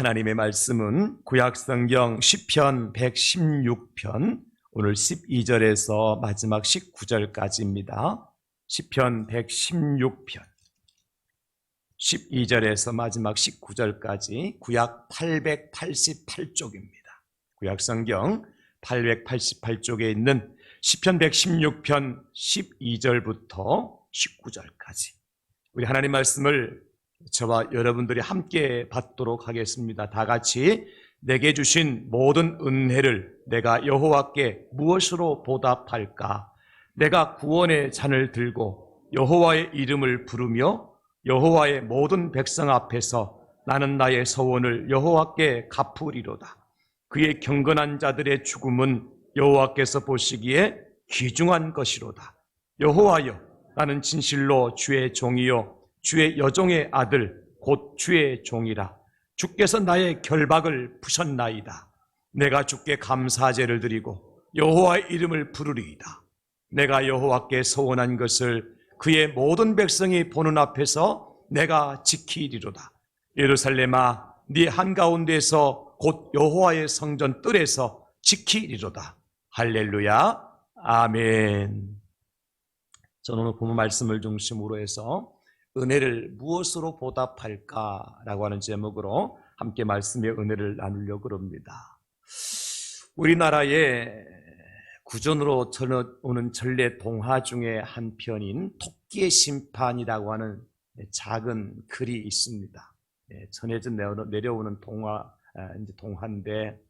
하나님의 말씀은 구약성경 시편 116편 오늘 12절에서 마지막 19절까지입니다. 시편 116편 12절에서 마지막 19절까지 구약 888쪽입니다. 구약성경 888쪽에 있는 시편 116편 12절부터 19절까지 우리 하나님 말씀을 저와 여러분들이 함께 받도록 하겠습니다. 다 같이 내게 주신 모든 은혜를 내가 여호와께 무엇으로 보답할까? 내가 구원의 잔을 들고 여호와의 이름을 부르며 여호와의 모든 백성 앞에서 나는 나의 서원을 여호와께 갚으리로다. 그의 경건한 자들의 죽음은 여호와께서 보시기에 귀중한 것이로다. 여호와여, 나는 진실로 주의 종이요 주의 여종의 아들 곧 주의 종이라. 주께서 나의 결박을 푸셨나이다. 내가 주께 감사제를 드리고 여호와의 이름을 부르리이다. 내가 여호와께 서원한 것을 그의 모든 백성이 보는 앞에서 내가 지키리로다. 예루살렘아, 네 한가운데서 곧 여호와의 성전 뜰에서 지키리로다. 할렐루야, 아멘. 저는 오늘 본문 말씀을 중심으로 해서 은혜를 무엇으로 보답할까라고 하는 제목으로 함께 말씀의 은혜를 나누려고 합니다. 우리나라에 구전으로 전해오는 전래 동화 중에 한 편인 토끼의 심판이라고 하는 작은 글이 있습니다. 전해져 내려오는 동화인데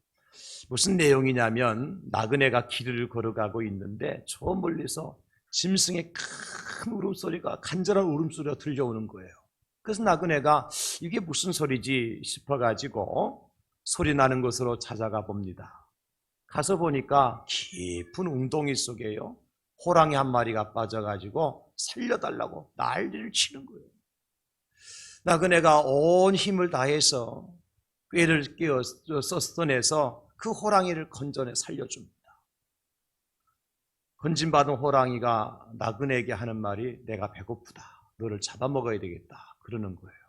무슨 내용이냐면 나그네가 길을 걸어가고 있는데 저 멀리서 짐승의 큰 울음소리가, 간절한 울음소리가 들려오는 거예요. 그래서 나그네가 이게 무슨 소리지 싶어가지고 소리 나는 곳으로 찾아가 봅니다. 가서 보니까 깊은 웅덩이 속에요, 호랑이 한 마리가 빠져가지고 살려달라고 난리를 치는 거예요. 나그네가 온 힘을 다해서 꾀를 써내서 그 호랑이를 건져내 살려줍니다. 건진받은 호랑이가 나그네에게 하는 말이 내가 배고프다. 너를 잡아먹어야 되겠다. 그러는 거예요.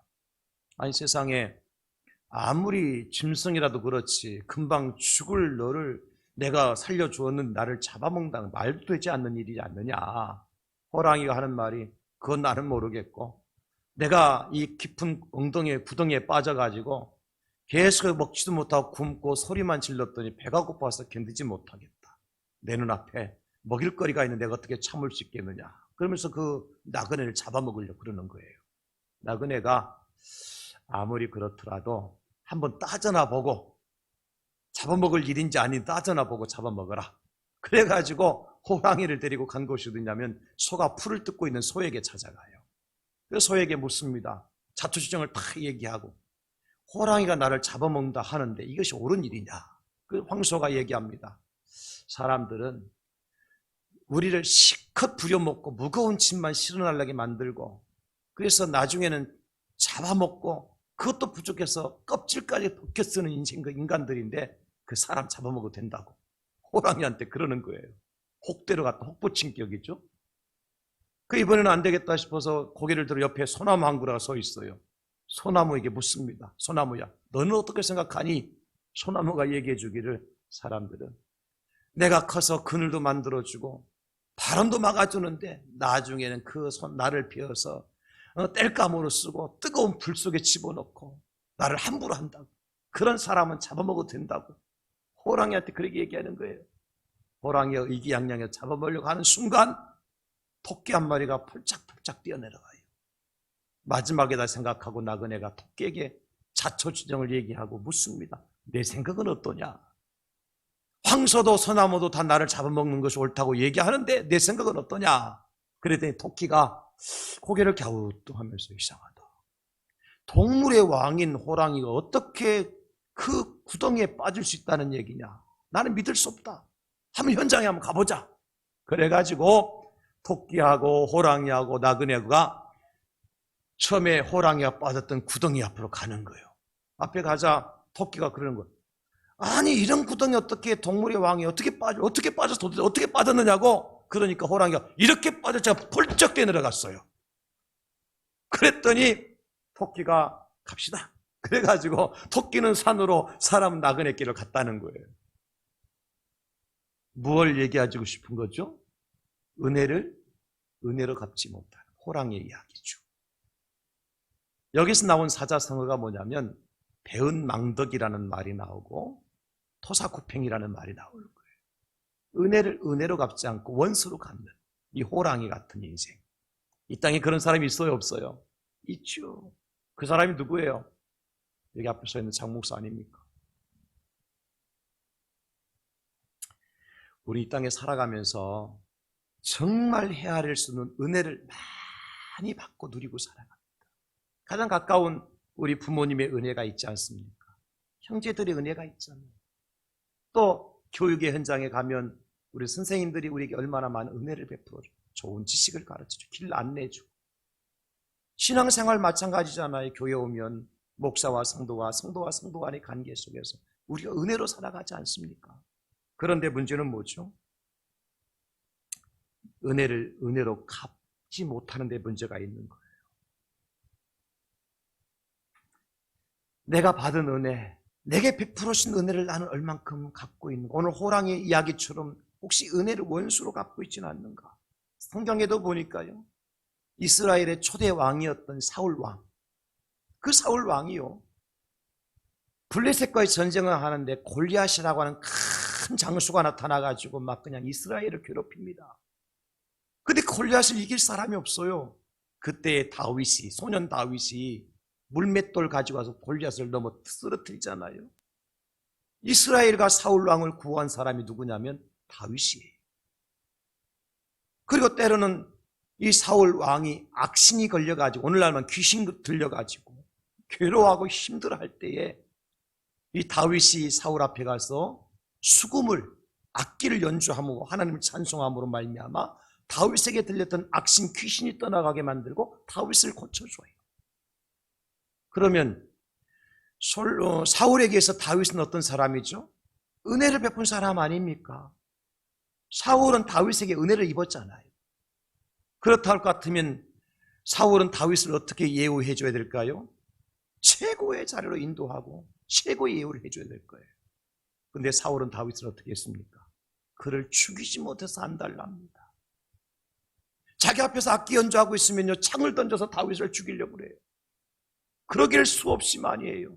아니 세상에 아무리 짐승이라도 그렇지 금방 죽을 너를 내가 살려주었는데 나를 잡아먹는다는 말도 되지 않는 일이지 않느냐. 호랑이가 하는 말이 그건 나는 모르겠고 내가 이 깊은 엉덩이에 구덩이에 빠져가지고 계속 먹지도 못하고 굶고 소리만 질렀더니 배가 고파서 견디지 못하겠다. 내 눈앞에 먹일거리가 있는데 내가 어떻게 참을 수 있겠느냐. 그러면서 그 나그네를 잡아먹으려고 그러는 거예요. 나그네가 아무리 그렇더라도 한번 따져나 보고 잡아먹을 일인지 아닌지 따져나 보고 잡아먹어라. 그래가지고 호랑이를 데리고 간 곳이 어디냐면 소가 풀을 뜯고 있는 소에게 찾아가요. 그래서 소에게 묻습니다. 자초지종을 다 얘기하고 호랑이가 나를 잡아먹는다 하는데 이것이 옳은 일이냐. 그 황소가 얘기합니다. 사람들은 우리를 실컷 부려먹고 무거운 짐만 실어나려게 만들고 그래서 나중에는 잡아먹고 그것도 부족해서 껍질까지 벗겨 쓰는 인간들인데 그 사람 잡아먹어도 된다고 호랑이한테 그러는 거예요. 혹대로 갔다 혹부친격이죠. 그 이번에는 안 되겠다 싶어서 고개를 들어 옆에 소나무 한 그루가 서 있어요. 소나무에게 묻습니다. 소나무야, 너는 어떻게 생각하니? 소나무가 얘기해 주기를 사람들은 내가 커서 그늘도 만들어주고 바람도 막아주는데 나중에는 그 나를 베어서 땔감으로 쓰고 뜨거운 불 속에 집어넣고 나를 함부로 한다고. 그런 사람은 잡아먹어도 된다고 호랑이한테 그렇게 얘기하는 거예요. 호랑이가 의기양양해 잡아먹으려고 하는 순간 토끼 한 마리가 펄짝펄짝 뛰어내려가요. 마지막에다 생각하고 나그네가 토끼에게 자초지종을 얘기하고 묻습니다. 내 생각은 어떠냐? 황소도 소나무도 다 나를 잡아먹는 것이 옳다고 얘기하는데 내 생각은 어떠냐? 그랬더니 토끼가 고개를 갸우뚱하면서 이상하다. 동물의 왕인 호랑이가 어떻게 그 구덩이에 빠질 수 있다는 얘기냐? 나는 믿을 수 없다. 한번 현장에 한번 가보자. 그래가지고 토끼하고 호랑이하고 나그네가 처음에 호랑이가 빠졌던 구덩이 앞으로 가는 거예요. 앞에 가자 토끼가 그러는 거예요. 아니 이런 구덩이 어떻게 동물의 왕이 어떻게 빠져서 도대체 어떻게 빠졌느냐고. 그러니까 호랑이가 이렇게 빠졌자 펄쩍 뛰어 내려갔어요. 그랬더니 토끼가 갑시다. 그래가지고 토끼는 산으로 사람은 나그네 길을 갔다는 거예요. 무엇을 얘기하고 싶은 거죠? 은혜를 은혜로 갚지 못하는 호랑이의 이야기죠. 여기서 나온 사자성어가 뭐냐면 배은망덕이라는 말이 나오고 토사구팽이라는 말이 나오는 거예요. 은혜를 은혜로 갚지 않고 원수로 갚는 이 호랑이 같은 인생. 이 땅에 그런 사람이 있어요, 없어요? 있죠. 그 사람이 누구예요? 여기 앞에 서 있는 장 목사 아닙니까? 우리 이 땅에 살아가면서 정말 헤아릴 수 있는 은혜를 많이 받고 누리고 살아갑니다. 가장 가까운 우리 부모님의 은혜가 있지 않습니까? 형제들의 은혜가 있잖아요. 또 교육의 현장에 가면 우리 선생님들이 우리에게 얼마나 많은 은혜를 베풀어줘요. 좋은 지식을 가르쳐주고 길 안내해주고. 신앙생활 마찬가지잖아요. 교회 오면 목사와 성도와 성도 간의 관계 속에서 우리가 은혜로 살아가지 않습니까? 그런데 문제는 뭐죠? 은혜를 은혜로 갚지 못하는 데 문제가 있는 거예요. 내가 받은 은혜, 내게 베풀어진 은혜를 나는 얼만큼 갖고 있는가? 오늘 호랑이 이야기처럼 혹시 은혜를 원수로 갖고 있지는 않는가? 성경에도 보니까요, 이스라엘의 초대 왕이었던 사울 왕, 그 사울 왕이요, 블레셋과의 전쟁을 하는데 골리앗이라고 하는 큰 장수가 나타나가지고 막 그냥 이스라엘을 괴롭힙니다. 근데 골리앗을 이길 사람이 없어요. 그때 다윗이, 소년 다윗이 물맷돌 가지고 와서 골리앗을 넘어 쓰러뜨리잖아요. 이스라엘과 사울 왕을 구한 사람이 누구냐면 다윗이에요. 그리고 때로는 이 사울 왕이 악신이 걸려가지고, 오늘날만 귀신 들려가지고 괴로워하고 힘들어할 때에 이 다윗이 사울 앞에 가서 수금을, 악기를 연주하고 하나님을 찬송함으로 말미암아 다윗에게 들렸던 악신 귀신이 떠나가게 만들고 다윗을 고쳐줘요. 그러면 사울에게서 다윗은 어떤 사람이죠? 은혜를 베푼 사람 아닙니까? 사울은 다윗에게 은혜를 입었잖아요. 그렇다 할 것 같으면 사울은 다윗을 어떻게 예우해 줘야 될까요? 최고의 자리로 인도하고 최고의 예우를 해줘야 될 거예요. 그런데 사울은 다윗을 어떻게 했습니까? 그를 죽이지 못해서 안달납니다. 자기 앞에서 악기 연주하고 있으면요, 창을 던져서 다윗을 죽이려고 그래요. 그러기를 수없이 많이 해요.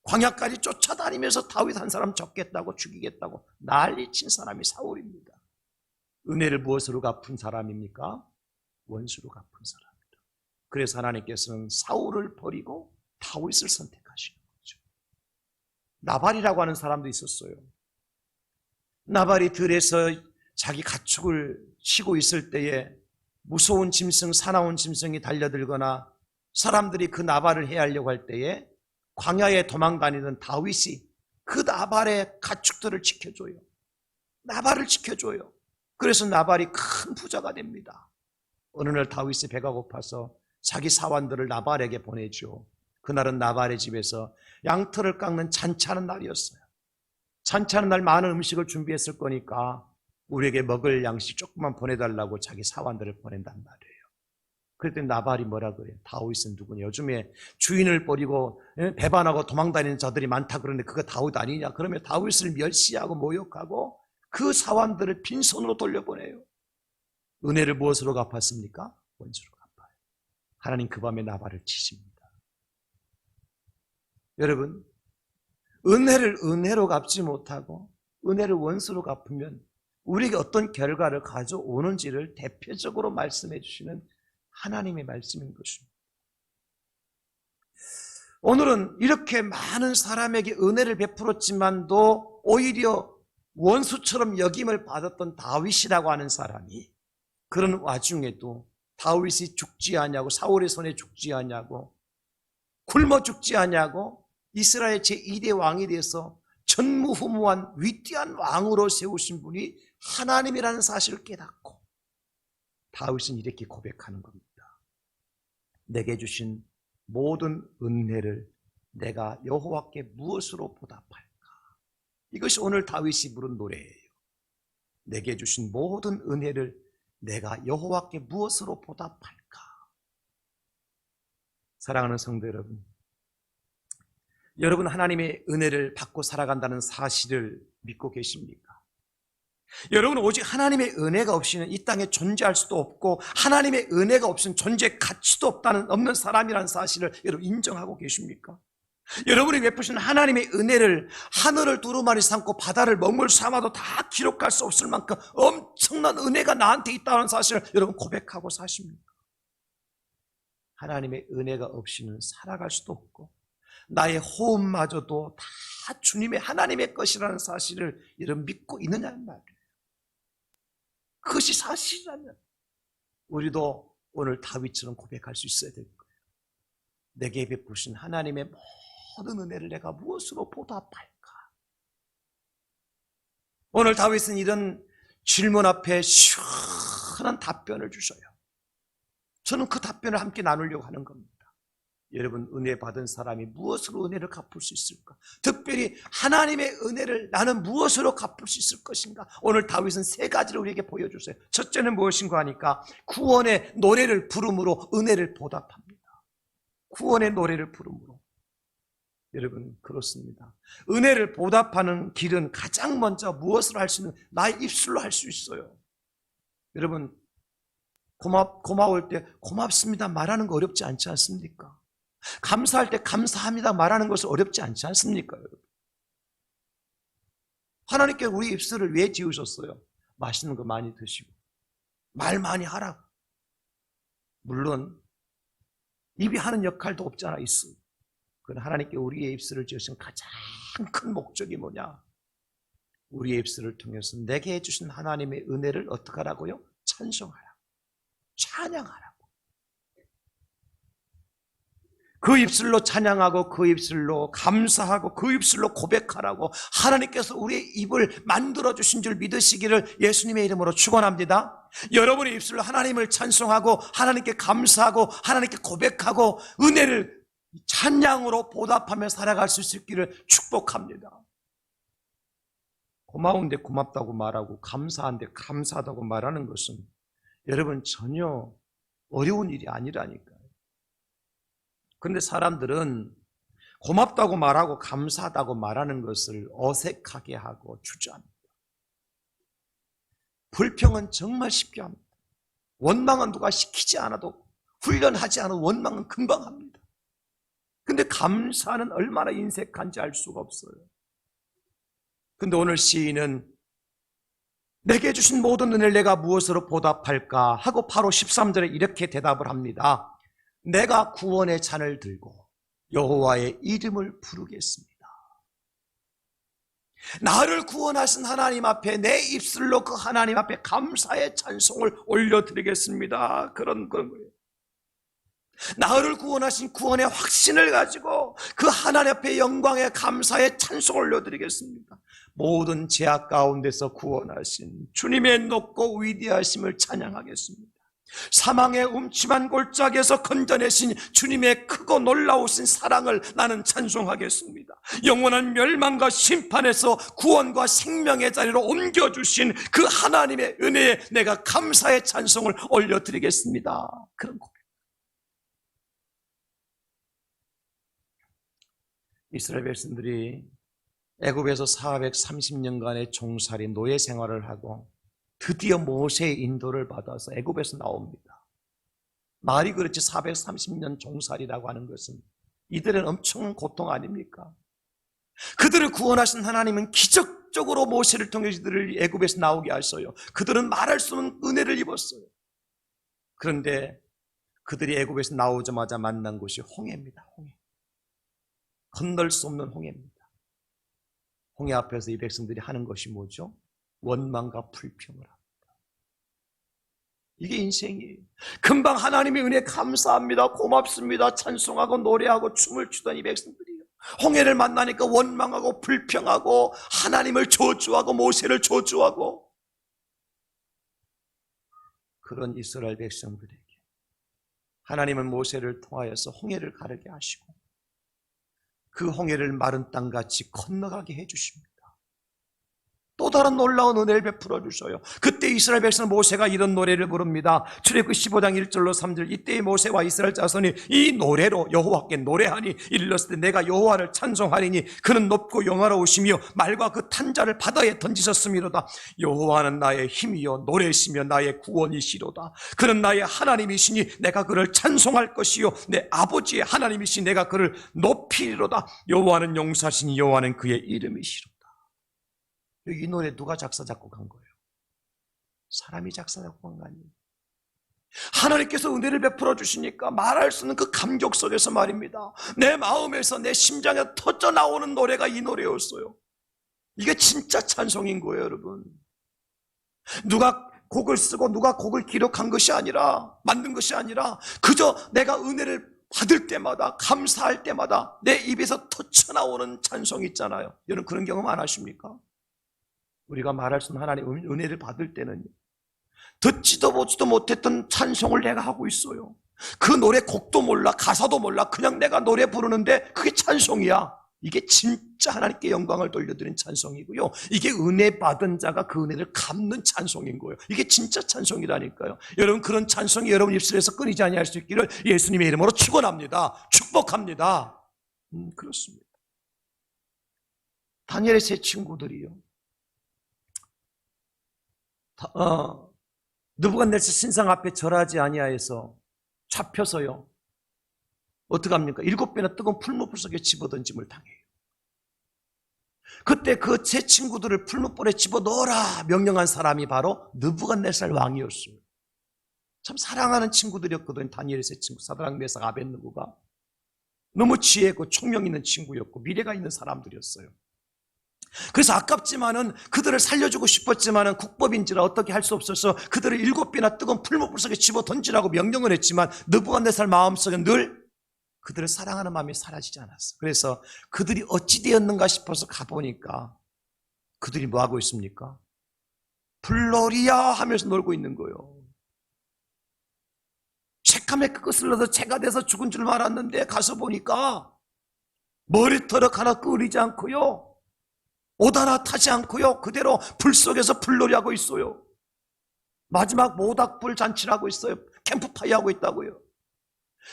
광야까지 쫓아다니면서 다윗 한 사람 적겠다고 죽이겠다고 난리친 사람이 사울입니다. 은혜를 무엇으로 갚은 사람입니까? 원수로 갚은 사람입니다. 그래서 하나님께서는 사울을 버리고 다윗을 선택하시는 거죠. 나발이라고 하는 사람도 있었어요. 나발이 들에서 자기 가축을 치고 있을 때에 무서운 짐승, 사나운 짐승이 달려들거나 사람들이 그 나발을 해하려고 할 때에 광야에 도망다니던 다윗이 그 나발의 가축들을 지켜줘요. 나발을 지켜줘요. 그래서 나발이 큰 부자가 됩니다. 어느 날 다윗이 배가 고파서 자기 사환들을 나발에게 보내죠. 그날은 나발의 집에서 양털을 깎는 잔치하는 날이었어요. 잔치하는 날 많은 음식을 준비했을 거니까 우리에게 먹을 양식 조금만 보내달라고 자기 사환들을 보낸단 말이에요. 그랬더니 나발이 뭐라 그래요? 다윗은 누구냐? 요즘에 주인을 버리고 배반하고 도망다니는 자들이 많다 그러는데 그거 다윗 아니냐? 그러면 다윗을 멸시하고 모욕하고 그 사환들을 빈손으로 돌려보내요. 은혜를 무엇으로 갚았습니까? 원수로 갚아요. 하나님 그 밤에 나발을 치십니다. 여러분, 은혜를 은혜로 갚지 못하고 은혜를 원수로 갚으면 우리에게 어떤 결과를 가져오는지를 대표적으로 말씀해 주시는 하나님의 말씀인 것입니다. 오늘은 이렇게 많은 사람에게 은혜를 베풀었지만도 오히려 원수처럼 여김을 받았던 다윗이라고 하는 사람이, 그런 와중에도 다윗이 죽지 않냐고, 사울의 손에 죽지 않냐고, 굶어 죽지 않냐고 이스라엘 제2대 왕이 돼서 전무후무한 위대한 왕으로 세우신 분이 하나님이라는 사실을 깨닫고 다윗은 이렇게 고백하는 겁니다. 내게 주신 모든 은혜를 내가 여호와께 무엇으로 보답할까? 이것이 오늘 다윗이 부른 노래예요. 내게 주신 모든 은혜를 내가 여호와께 무엇으로 보답할까? 사랑하는 성도 여러분, 여러분 하나님의 은혜를 받고 살아간다는 사실을 믿고 계십니까? 여러분 오직 하나님의 은혜가 없이는 이 땅에 존재할 수도 없고 하나님의 은혜가 없이는 존재 가치도 없는 사람이라는 사실을 여러분 인정하고 계십니까? 여러분이 베푸신 하나님의 은혜를 하늘을 두루마리 삼고 바다를 먹물 삼아도 다 기록할 수 없을 만큼 엄청난 은혜가 나한테 있다는 사실을 여러분 고백하고 사십니까? 하나님의 은혜가 없이는 살아갈 수도 없고 나의 호흡마저도 다 주님의 하나님의 것이라는 사실을 여러분 믿고 있느냐는 말이에요. 그것이 사실이라면 우리도 오늘 다윗처럼 고백할 수 있어야 될 거예요. 내게 베푸신 하나님의 모든 은혜를 내가 무엇으로 보답할까? 오늘 다윗은 이런 질문 앞에 시원한 답변을 주셔요. 저는 그 답변을 함께 나누려고 하는 겁니다. 여러분 은혜 받은 사람이 무엇으로 은혜를 갚을 수 있을까? 특별히 하나님의 은혜를 나는 무엇으로 갚을 수 있을 것인가? 오늘 다윗은 세 가지를 우리에게 보여주세요. 첫째는 무엇인가 하니까 구원의 노래를 부름으로 은혜를 보답합니다. 구원의 노래를 부름으로. 여러분 그렇습니다. 은혜를 보답하는 길은 가장 먼저 무엇을 할 수 있는 나의 입술로 할 수 있어요. 여러분 고마울 때 고맙습니다 말하는 거 어렵지 않지 않습니까? 감사할 때 감사합니다 말하는 것은 어렵지 않지 않습니까? 여러분? 하나님께 우리 입술을 왜 지으셨어요? 맛있는 거 많이 드시고 말 많이 하라고. 물론 입이 하는 역할도 없지 않아 있어요. 그건 하나님께 우리의 입술을 지으신 가장 큰 목적이 뭐냐? 우리의 입술을 통해서 내게 해주신 하나님의 은혜를 어떻게 하라고요? 찬송하라, 찬양하라고. 그 입술로 찬양하고 그 입술로 감사하고 그 입술로 고백하라고 하나님께서 우리의 입을 만들어주신 줄 믿으시기를 예수님의 이름으로 축원합니다. 여러분의 입술로 하나님을 찬송하고 하나님께 감사하고 하나님께 고백하고 은혜를 찬양으로 보답하며 살아갈 수 있기를 축복합니다. 고마운데 고맙다고 말하고 감사한데 감사하다고 말하는 것은 여러분 전혀 어려운 일이 아니라니까요. 그런데 사람들은 고맙다고 말하고 감사하다고 말하는 것을 어색하게 하고 주저합니다. 불평은 정말 쉽게 합니다. 원망은 누가 시키지 않아도 훈련하지 않아도 원망은 금방 합니다. 근데 감사는 얼마나 인색한지 알 수가 없어요. 근데 오늘 시인은 내게 주신 모든 은혜를 내가 무엇으로 보답할까 하고 바로 13절에 이렇게 대답을 합니다. 내가 구원의 잔을 들고 여호와의 이름을 부르겠습니다. 나를 구원하신 하나님 앞에 내 입술로 그 하나님 앞에 감사의 찬송을 올려드리겠습니다. 그런 거예요. 나를 구원하신 구원의 확신을 가지고 그 하나님 앞에 영광의 감사의 찬송을 올려드리겠습니다. 모든 죄악 가운데서 구원하신 주님의 높고 위대하심을 찬양하겠습니다. 사망의 음침한 골짜기에서 건져내신 주님의 크고 놀라우신 사랑을 나는 찬송하겠습니다. 영원한 멸망과 심판에서 구원과 생명의 자리로 옮겨주신 그 하나님의 은혜에 내가 감사의 찬송을 올려드리겠습니다. 그런 고백. 이스라엘 백성들이 애굽에서 430년간의 종살이 노예 생활을 하고 드디어 모세의 인도를 받아서 애굽에서 나옵니다. 말이 그렇지 430년 종살이라고 하는 것은 이들은 엄청난 고통 아닙니까? 그들을 구원하신 하나님은 기적적으로 모세를 통해 이들을 애굽에서 나오게 하셔요. 그들은 말할 수 없는 은혜를 입었어요. 그런데 그들이 애굽에서 나오자마자 만난 곳이 홍해입니다. 홍해. 건널 수 없는 홍해입니다. 홍해 앞에서 이 백성들이 하는 것이 뭐죠? 원망과 불평을 합니다. 이게 인생이에요. 금방 하나님의 은혜 감사합니다, 고맙습니다, 찬송하고 노래하고 춤을 추던 이 백성들이에요. 홍해를 만나니까 원망하고 불평하고 하나님을 저주하고 모세를 저주하고, 그런 이스라엘 백성들에게 하나님은 모세를 통하여서 홍해를 가르게 하시고 그 홍해를 마른 땅같이 건너가게 해주십니다. 또 다른 놀라운 은혜를 베풀어 주셔요. 그때 이스라엘 백성 모세가 이런 노래를 부릅니다. 출애굽기 15장 1절로 3절. 이때 모세와 이스라엘 자손이 이 노래로 여호와께 노래하니 이르렀을 때 내가 여호와를 찬송하리니 그는 높고 영화로우시며 말과 그 탄자를 바다에 던지셨음이로다. 여호와는 나의 힘이요 노래시며 나의 구원이시로다. 그는 나의 하나님이시니 내가 그를 찬송할 것이요 내 아버지의 하나님이시니 내가 그를 높이리로다. 여호와는 용사시니 여호와는 그의 이름이시로다. 이 노래 누가 작사 작곡한 거예요? 사람이 작사 작곡한 거 아니에요. 하나님께서 은혜를 베풀어 주시니까 말할 수 없는 그 감격 속에서 말입니다. 내 마음에서 내 심장에 터져 나오는 노래가 이 노래였어요. 이게 진짜 찬송인 거예요, 여러분. 누가 곡을 쓰고 누가 곡을 기록한 것이 아니라, 만든 것이 아니라 그저 내가 은혜를 받을 때마다, 감사할 때마다 내 입에서 터쳐나오는 찬송이 있잖아요. 여러분 그런 경험 안 하십니까? 우리가 말할 수 없는 하나님의 은혜를 받을 때는 듣지도 보지도 못했던 찬송을 내가 하고 있어요. 그 노래 곡도 몰라, 가사도 몰라, 그냥 내가 노래 부르는데 그게 찬송이야. 이게 진짜 하나님께 영광을 돌려드린 찬송이고요. 이게 은혜 받은 자가 그 은혜를 갚는 찬송인 거예요. 이게 진짜 찬송이라니까요. 여러분 그런 찬송이 여러분 입술에서 끊이지 아니할 수 있기를 예수님의 이름으로 축원합니다. 축복합니다. 그렇습니다. 다니엘의 세 친구들이요. 느부갓네살 신상 앞에 절하지 아니하여서 잡혀서요. 어떡합니까? 7배나 뜨거운 풀무불 속에 집어던짐을 당해요. 그때 그 세 친구들을 풀무불에 집어넣어라 명령한 사람이 바로 느부갓네살 왕이었어요. 참 사랑하는 친구들이었거든요. 다니엘의 세 친구 사드락 메삭 아벳느고가 너무 지혜고 총명 있는 친구였고 미래가 있는 사람들이었어요. 그래서 아깝지만은 그들을 살려주고 싶었지만은 국법인지라 어떻게 할 수 없어서 그들을 7배나 뜨거운 풀무불 속에 집어 던지라고 명령을 했지만 느부갓네살 마음속에 늘 그들을 사랑하는 마음이 사라지지 않았어. 그래서 그들이 어찌 되었는가 싶어서 가보니까 그들이 뭐하고 있습니까? 불놀이야 하면서 놀고 있는 거예요. 새카매 끝을 넣어서 채가 돼서 죽은 줄 알았는데 가서 보니까 머리털럭 하나 끄리지 않고요, 옷 하나 타지 않고요, 그대로 불 속에서 불놀이하고 있어요. 마지막 모닥불 잔치를 하고 있어요. 캠프파이어 하고 있다고요.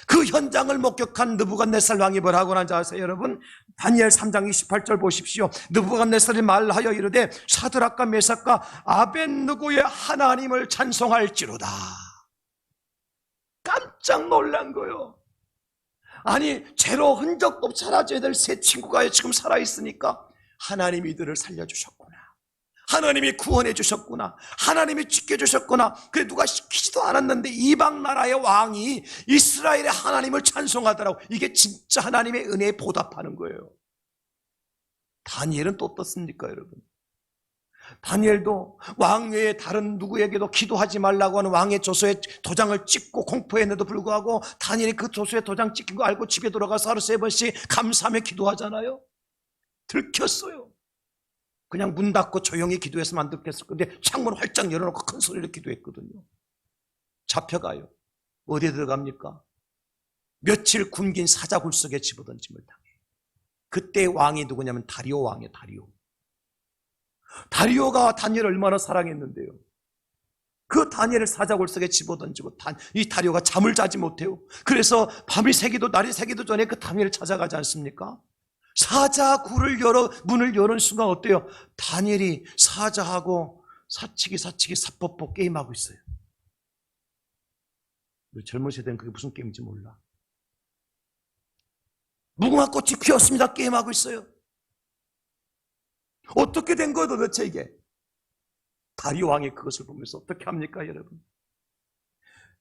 그 현장을 목격한 느부갓네살 왕이 뭐라고 하는지 아세요, 여러분? 다니엘 3장 28절 보십시오. 느부갓네살이 말하여 이르되 사드락과 메삭과 아벳느고의 하나님을 찬송할지로다. 깜짝 놀란 거예요. 아니 죄로 흔적도 없이 사라져야 될 세 친구가 지금 살아있으니까 하나님이 이들을 살려주셨구나, 하나님이 구원해 주셨구나, 하나님이 지켜주셨구나. 그래 누가 시키지도 않았는데 이방 나라의 왕이 이스라엘의 하나님을 찬송하더라고. 이게 진짜 하나님의 은혜에 보답하는 거예요. 다니엘은 또 어떻습니까, 여러분? 다니엘도 왕 외에 다른 누구에게도 기도하지 말라고 하는 왕의 조서에 도장을 찍고 공포했는데도 불구하고 다니엘이 그 조서에 도장 찍힌 거 알고 집에 돌아가서 하루 3번씩 감사하며 기도하잖아요. 들켰어요. 그냥 문 닫고 조용히 기도했으면 안 듣겠을 건데 창문 활짝 열어놓고 큰 소리로 기도했거든요. 잡혀가요. 어디에 들어갑니까? 며칠 굶긴 사자굴 속에 집어던짐을 당해요. 그때 왕이 누구냐면 다리오 왕이에요. 다리오가 다니엘을 얼마나 사랑했는데요. 그 다니엘을 사자굴 속에 집어던지고 이 다리오가 잠을 자지 못해요. 그래서 밤이 새기도 날이 새기도 전에 그 다니엘을 찾아가지 않습니까? 사자굴을 문을 여는 순간 어때요? 다니엘이 사자하고 사치기 사법보 게임하고 있어요. 젊은 세대는 그게 무슨 게임인지 몰라. 무궁화 꽃이 피었습니다 게임하고 있어요. 어떻게 된 거예요 도대체 이게? 다리오 왕이 그것을 보면서 어떻게 합니까, 여러분?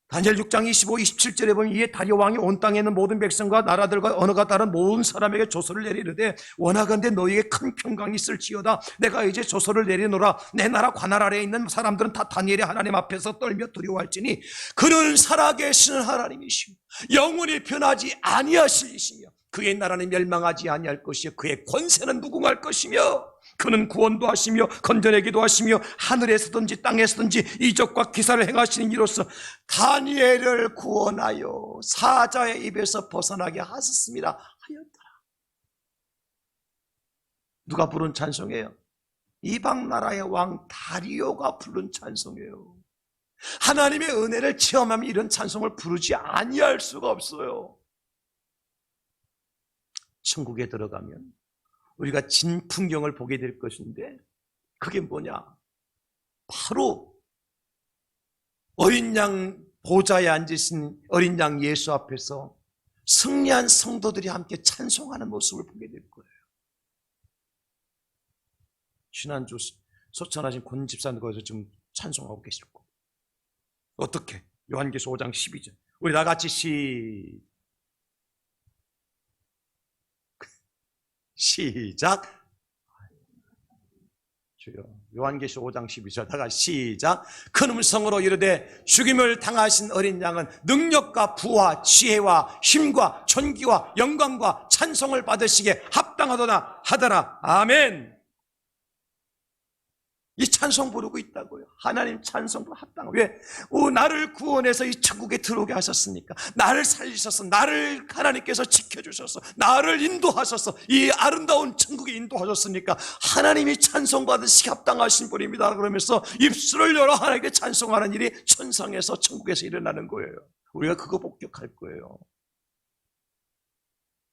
다니엘 6장 25, 27절에 보면 이에 다리오 왕이 온 땅에 있는 모든 백성과 나라들과 언어가 다른 모든 사람에게 조서를 내리르되 원하건대 너희에게 큰 평강이 있을지어다. 내가 이제 조서를 내리노라. 내 나라 관할 아래에 있는 사람들은 다 다니엘의 하나님 앞에서 떨며 두려워할지니 그는 살아계시는 하나님이시며 영원히 변하지 아니하실 이시며 그의 나라는 멸망하지 아니할 것이요 그의 권세는 무궁할 것이며 그는 구원도 하시며 건져내기도 하시며 하늘에서든지 땅에서든지 이적과 기사를 행하시는 이로써 다니엘을 구원하여 사자의 입에서 벗어나게 하셨습니다 하였더라. 누가 부른 찬송이에요? 이방 나라의 왕 다리오가 부른 찬송이에요. 하나님의 은혜를 체험하면 이런 찬송을 부르지 아니할 수가 없어요. 천국에 들어가면 우리가 진풍경을 보게 될 것인데, 그게 뭐냐? 바로 어린 양 보좌에 앉으신 어린 양 예수 앞에서 승리한 성도들이 함께 찬송하는 모습을 보게 될 거예요. 지난주 소천하신 권 집사님 거기서 지금 찬송하고 계실 거예요. 어떻게? 요한계시록 5장 12절. 우리 다 같이 시작. 주여. 요한계시록 5장 12절. 다 같이 시작. 큰 음성으로 이르되 죽임을 당하신 어린 양은 능력과 부와 지혜와 힘과 존귀와 영광과 찬송을 받으시기에 합당하도다 하더라. 아멘. 이 찬송 부르고 있다고요. 하나님 찬송도 합당하고. 왜? 나를 구원해서 이 천국에 들어오게 하셨으니까. 나를 살리셔서, 나를 하나님께서 지켜주셔서, 나를 인도하셔서 이 아름다운 천국에 인도하셨으니까 하나님이 찬송받으시기 합당하신 분입니다. 그러면서 입술을 열어 하나님께 찬송하는 일이 천상에서 천국에서 일어나는 거예요. 우리가 그거 복격할 거예요.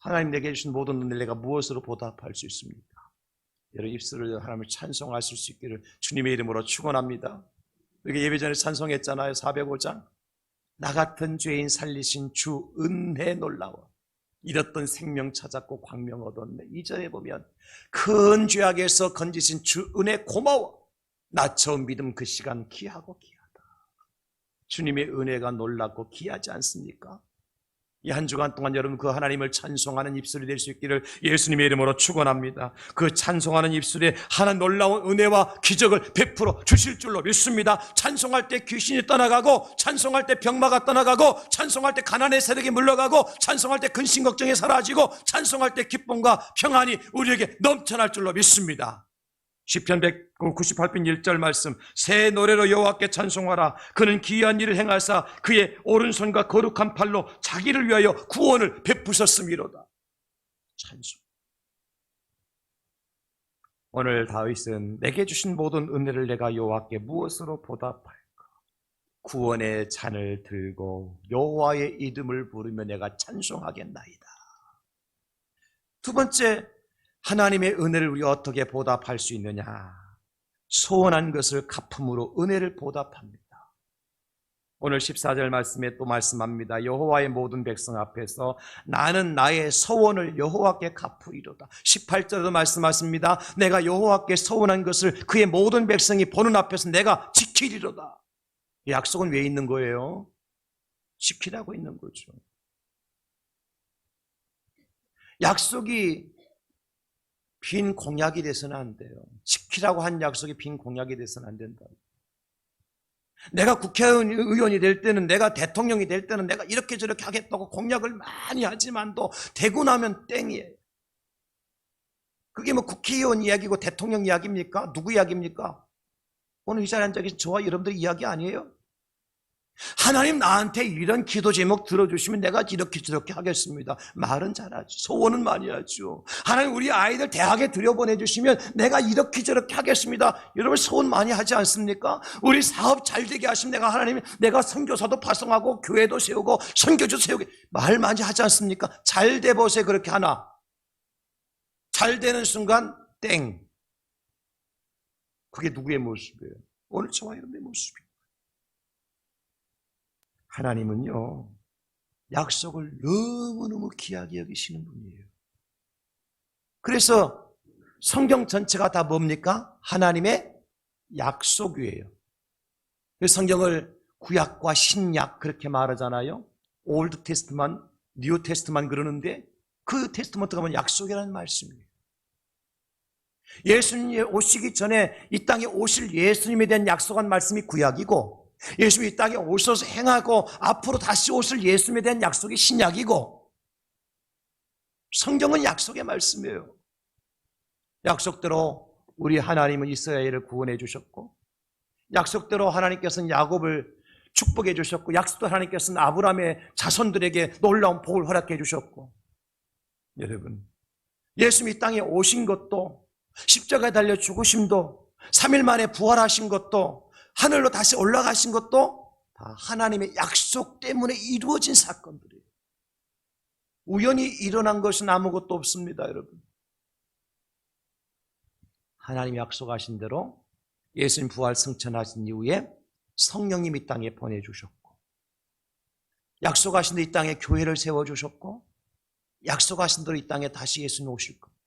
하나님 내게 주신 모든 은혜를 내가 무엇으로 보답할 수 있습니까? 여러분 입술을 하나님을 찬송하실 수 있기를 주님의 이름으로 축원합니다. 우리가 예배 전에 찬송했잖아요. 405장. 나 같은 죄인 살리신 주 은혜 놀라워 잃었던 생명 찾았고 광명 얻었네. 2절에 보면 큰 죄악에서 건지신 주 은혜 고마워 나 처음 믿음 그 시간 귀하고 귀하다. 주님의 은혜가 놀랍고 귀하지 않습니까? 이 한 주간 동안 여러분 그 하나님을 찬송하는 입술이 될 수 있기를 예수님의 이름으로 축원합니다. 그 찬송하는 입술에 하나님 놀라운 은혜와 기적을 베풀어 주실 줄로 믿습니다. 찬송할 때 귀신이 떠나가고, 찬송할 때 병마가 떠나가고, 찬송할 때 가난의 세력이 물러가고, 찬송할 때 근심 걱정이 사라지고, 찬송할 때 기쁨과 평안이 우리에게 넘쳐날 줄로 믿습니다. 시편 198편 1절 말씀. 새 노래로 여호와께 찬송하라. 그는 기이한 일을 행하사 그의 오른손과 거룩한 팔로 자기를 위하여 구원을 베푸셨음이로다. 찬송. 오늘 다윗은 내게 주신 모든 은혜를 내가 여호와께 무엇으로 보답할까? 구원의 잔을 들고 여호와의 이름을 부르며 내가 찬송하겠나이다. 두 번째, 하나님의 은혜를 우리가 어떻게 보답할 수 있느냐? 소원한 것을 갚음으로 은혜를 보답합니다. 오늘 14절 말씀에 또 말씀합니다. 여호와의 모든 백성 앞에서 나는 나의 소원을 여호와께 갚으리로다. 18절에도 말씀하십니다. 내가 여호와께 소원한 것을 그의 모든 백성이 보는 앞에서 내가 지키리로다. 이 약속은 왜 있는 거예요? 지키라고 있는 거죠. 약속이 빈 공약이 돼서는 안 돼요. 지키라고 한 약속이 빈 공약이 돼서는 안 된다. 내가 국회의원이 될 때는, 내가 대통령이 될 때는 내가 이렇게 저렇게 하겠다고 공약을 많이 하지만도 되고 나면 땡이에요. 그게 뭐 국회의원 이야기고 대통령 이야기입니까? 누구 이야기입니까? 오늘 이 자리에 앉아 계신 저와 여러분들 이야기 아니에요? 하나님 나한테 이런 기도 제목 들어주시면 내가 이렇게 저렇게 하겠습니다. 말은 잘하죠. 소원은 많이 하죠. 하나님 우리 아이들 대학에 들여보내주시면 내가 이렇게 저렇게 하겠습니다. 여러분 소원 많이 하지 않습니까? 우리 사업 잘 되게 하시면 내가 선교사도 파송하고 교회도 세우고 선교주 세우고 말 많이 하지 않습니까? 잘 돼 보세요. 그렇게 하나. 잘 되는 순간 땡. 그게 누구의 모습이에요? 오늘 저와 여러분의 모습이에요. 하나님은요, 약속을 너무너무 귀하게 여기시는 분이에요. 그래서 성경 전체가 다 뭡니까? 하나님의 약속이에요. 성경을 구약과 신약 그렇게 말하잖아요. 올드 테스트만, 뉴 테스트만 그러는데 그 테스트먼트가 뭐냐? 약속이라는 말씀이에요. 예수님이 오시기 전에 이 땅에 오실 예수님에 대한 약속한 말씀이 구약이고, 예수님이 이 땅에 오셔서 행하고 앞으로 다시 오실 예수님에 대한 약속이 신약이고, 성경은 약속의 말씀이에요. 약속대로 우리 하나님은 이스라엘을 구원해 주셨고, 약속대로 하나님께서는 야곱을 축복해 주셨고, 약속대로 하나님께서는 아브라함의 자손들에게 놀라운 복을 허락해 주셨고, 여러분 예수님이 이 땅에 오신 것도, 십자가에 달려 죽으심도, 3일 만에 부활하신 것도, 하늘로 다시 올라가신 것도 다 하나님의 약속 때문에 이루어진 사건들이에요. 우연히 일어난 것은 아무것도 없습니다, 여러분. 하나님이 약속하신 대로 예수님 부활 승천하신 이후에 성령님 이 땅에 보내주셨고, 약속하신 대로 이 땅에 교회를 세워주셨고, 약속하신 대로 이 땅에 다시 예수님 오실 겁니다.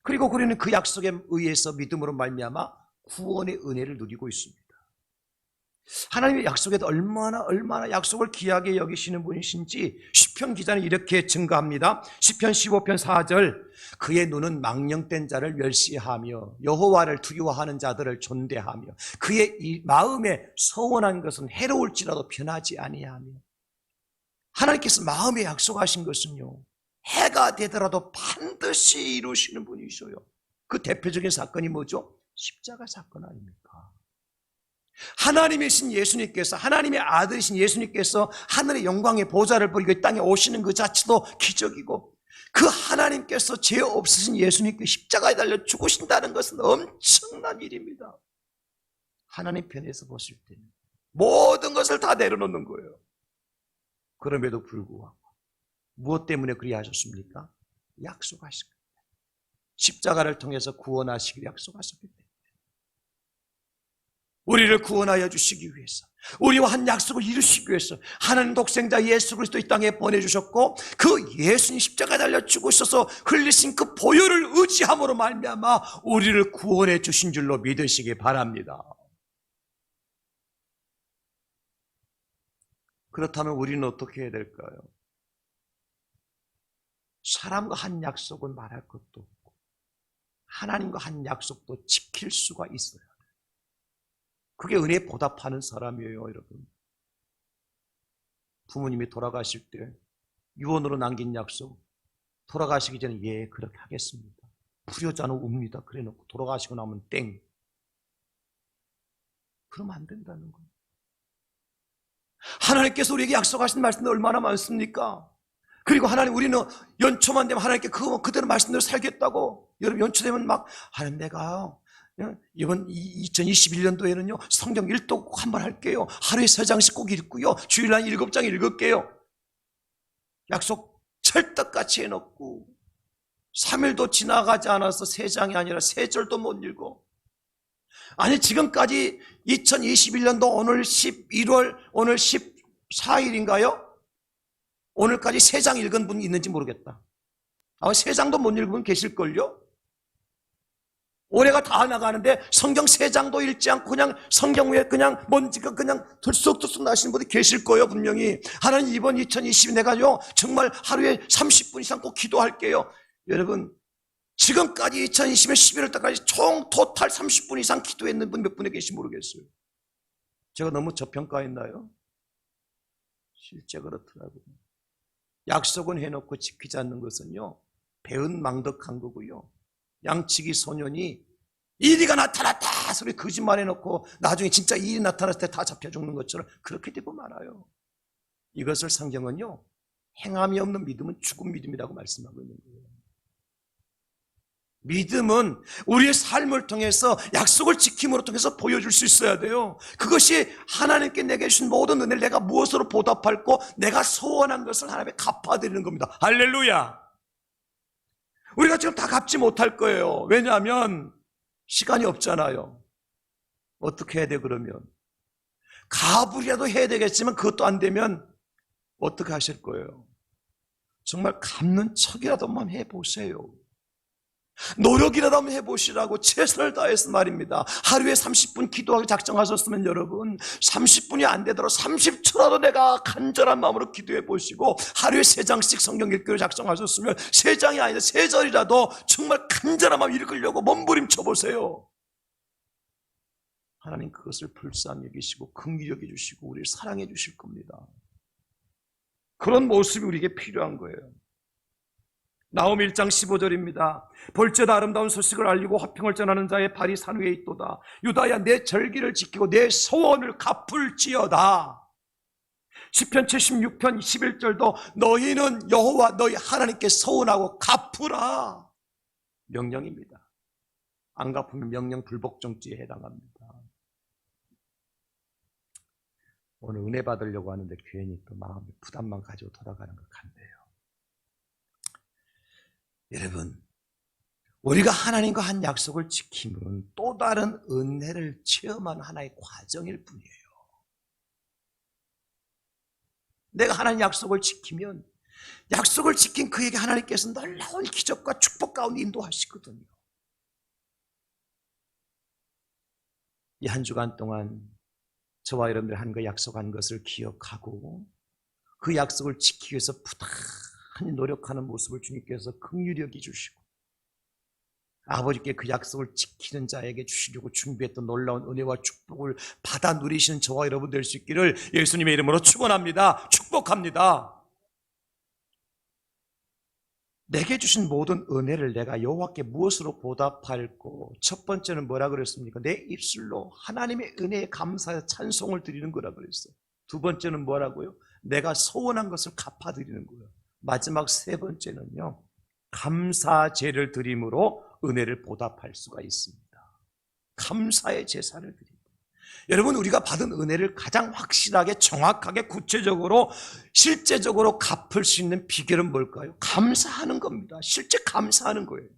그리고 우리는 그 약속에 의해서 믿음으로 말미암아 구원의 은혜를 누리고 있습니다. 하나님의 약속에도 얼마나 약속을 귀하게 여기시는 분이신지 시편 기자는 이렇게 증거합니다. 시편 15편 4절, 그의 눈은 망령된 자를 멸시하며 여호와를 두려워하는 자들을 존대하며 그의 이 마음에 서원한 것은 해로울지라도 변하지 아니하며. 하나님께서 마음에 약속하신 것은요, 해가 되더라도 반드시 이루시는 분이셔요. 그 대표적인 사건이 뭐죠? 십자가 사건 아닙니까? 하나님이신 예수님께서, 하나님의 아들이신 예수님께서 하늘의 영광의 보좌를 버리고 이 땅에 오시는 그 자체도 기적이고, 그 하나님께서 죄 없으신 예수님께 십자가에 달려 죽으신다는 것은 엄청난 일입니다. 하나님 편에서 보실 때는 모든 것을 다 내려놓는 거예요. 그럼에도 불구하고 무엇 때문에 그리 하셨습니까? 약속하신 겁니다. 십자가를 통해서 구원하시기를 약속하셨기 때문에, 우리를 구원하여 주시기 위해서, 우리와 한 약속을 이루시기 위해서 하나님 독생자 예수 그리스도 이 땅에 보내주셨고, 그 예수님 십자가에 달려 죽으셔서 흘리신 그 보혈을 의지함으로 말미암아 우리를 구원해 주신 줄로 믿으시기 바랍니다. 그렇다면 우리는 어떻게 해야 될까요? 사람과 한 약속은 말할 것도 없고 하나님과 한 약속도 지킬 수가 있어요. 그게 은혜에 보답하는 사람이에요, 여러분. 부모님이 돌아가실 때 유언으로 남긴 약속, 돌아가시기 전에 예, 그렇게 하겠습니다. 불효자는 웁니다. 그래 놓고 돌아가시고 나면 땡. 그러면 안 된다는 거예요. 하나님께서 우리에게 약속하신 말씀도 얼마나 많습니까? 그리고 하나님, 우리는 연초만 되면 하나님께 그대로 말씀대로 살겠다고. 여러분, 연초 되면 막 하나님, 내가 이번 2021년도에는요 성경 일독 꼭 한 번 할게요. 하루에 3장씩 꼭 읽고요, 주일날 7장 읽을게요. 약속 찰떡같이 해놓고 3일도 지나가지 않아서 3장이 아니라 3절도 못 읽어. 아니, 지금까지 2021년도 오늘 11월 오늘 14일인가요? 오늘까지 3장 읽은 분 있는지 모르겠다. 아마 3장도 못 읽은 분 계실걸요? 올해가 다 나가는데 성경 3장도 읽지 않고 그냥 성경 위에 그냥 먼지가 그냥 들썩들썩 나시는 분들이 계실 거예요, 분명히. 하나님, 이번 2020 내가요 정말 하루에 30분 이상 꼭 기도할게요. 여러분, 지금까지 2020년 11월 달까지 총 토탈 30분 이상 기도했는 분 몇 분이 계신지 모르겠어요. 제가 너무 저평가했나요? 실제 그렇더라고요. 약속은 해놓고 지키지 않는 것은요 배은 망덕한 거고요, 양치기 소년이 이리가 나타났다 소리 거짓말 해놓고 나중에 진짜 일이 나타났을 때 다 잡혀 죽는 것처럼 그렇게 되고 말아요. 이것을 성경은요 행함이 없는 믿음은 죽은 믿음이라고 말씀하고 있는 거예요. 믿음은 우리의 삶을 통해서 약속을 지킴으로 통해서 보여줄 수 있어야 돼요. 그것이 하나님께 내게 주신 모든 은혜를 내가 무엇으로 보답할고 내가 소원한 것을 하나님께 갚아드리는 겁니다. 할렐루야. 우리가 지금 다 갚지 못할 거예요. 왜냐하면 시간이 없잖아요. 어떻게 해야 돼? 그러면 가불이라도 해야 되겠지만 그것도 안 되면 어떻게 하실 거예요? 정말 갚는 척이라도 한번 해보세요. 노력이라도 한번 해보시라고 최선을 다해서 말입니다. 하루에 30분 기도하기 작정하셨으면 여러분 30분이 안 되더라도 30초라도 내가 간절한 마음으로 기도해 보시고, 하루에 3장씩 성경 읽기로 작정하셨으면 3장이 아니라 3절이라도 정말 간절한 마음 읽으려고 몸부림쳐 보세요. 하나님 그것을 불쌍히 여기시고 긍휼히 여겨주시고 우리를 사랑해 주실 겁니다. 그런 모습이 우리에게 필요한 거예요. 나홈 1장 15절입니다. 볼지어다 아름다운 소식을 알리고 화평을 전하는 자의 발이 산 위에 있도다. 유다야, 내 절기를 지키고 내 소원을 갚을지어다. 시편 76편 11절도 너희는 여호와 너희 하나님께 서원하고 갚으라 명령입니다. 안 갚으면 명령 불복종죄에 해당합니다. 오늘 은혜 받으려고 하는데 괜히 또 마음에 부담만 가지고 돌아가는 것 같네요. 여러분, 우리가 하나님과 한 약속을 지키면 또 다른 은혜를 체험하는 하나의 과정일 뿐이에요. 내가 하나님 약속을 지키면 약속을 지킨 그에게 하나님께서 놀라운 기적과 축복 가운데 인도하시거든요. 이 한 주간 동안 저와 여러분들 한 거 약속한 것을 기억하고 그 약속을 지키기 위해서 부단히 노력하는 모습을 주님께서 긍휼히 여겨주시고 아버지께 그 약속을 지키는 자에게 주시려고 준비했던 놀라운 은혜와 축복을 받아 누리시는 저와 여러분 될 수 있기를 예수님의 이름으로 축원합니다. 축복합니다. 내게 주신 모든 은혜를 내가 여호와께 무엇으로 보답할꼬? 첫 번째는 뭐라 그랬습니까? 내 입술로 하나님의 은혜에 감사해 찬송을 드리는 거라 그랬어요. 두 번째는 뭐라고요? 내가 소원한 것을 갚아드리는 거예요. 마지막 세 번째는요, 감사제를 드림으로 은혜를 보답할 수가 있습니다. 감사의 제사를 드립니다. 여러분, 우리가 받은 은혜를 가장 확실하게 정확하게 구체적으로 실제적으로 갚을 수 있는 비결은 뭘까요? 감사하는 겁니다. 실제 감사하는 거예요.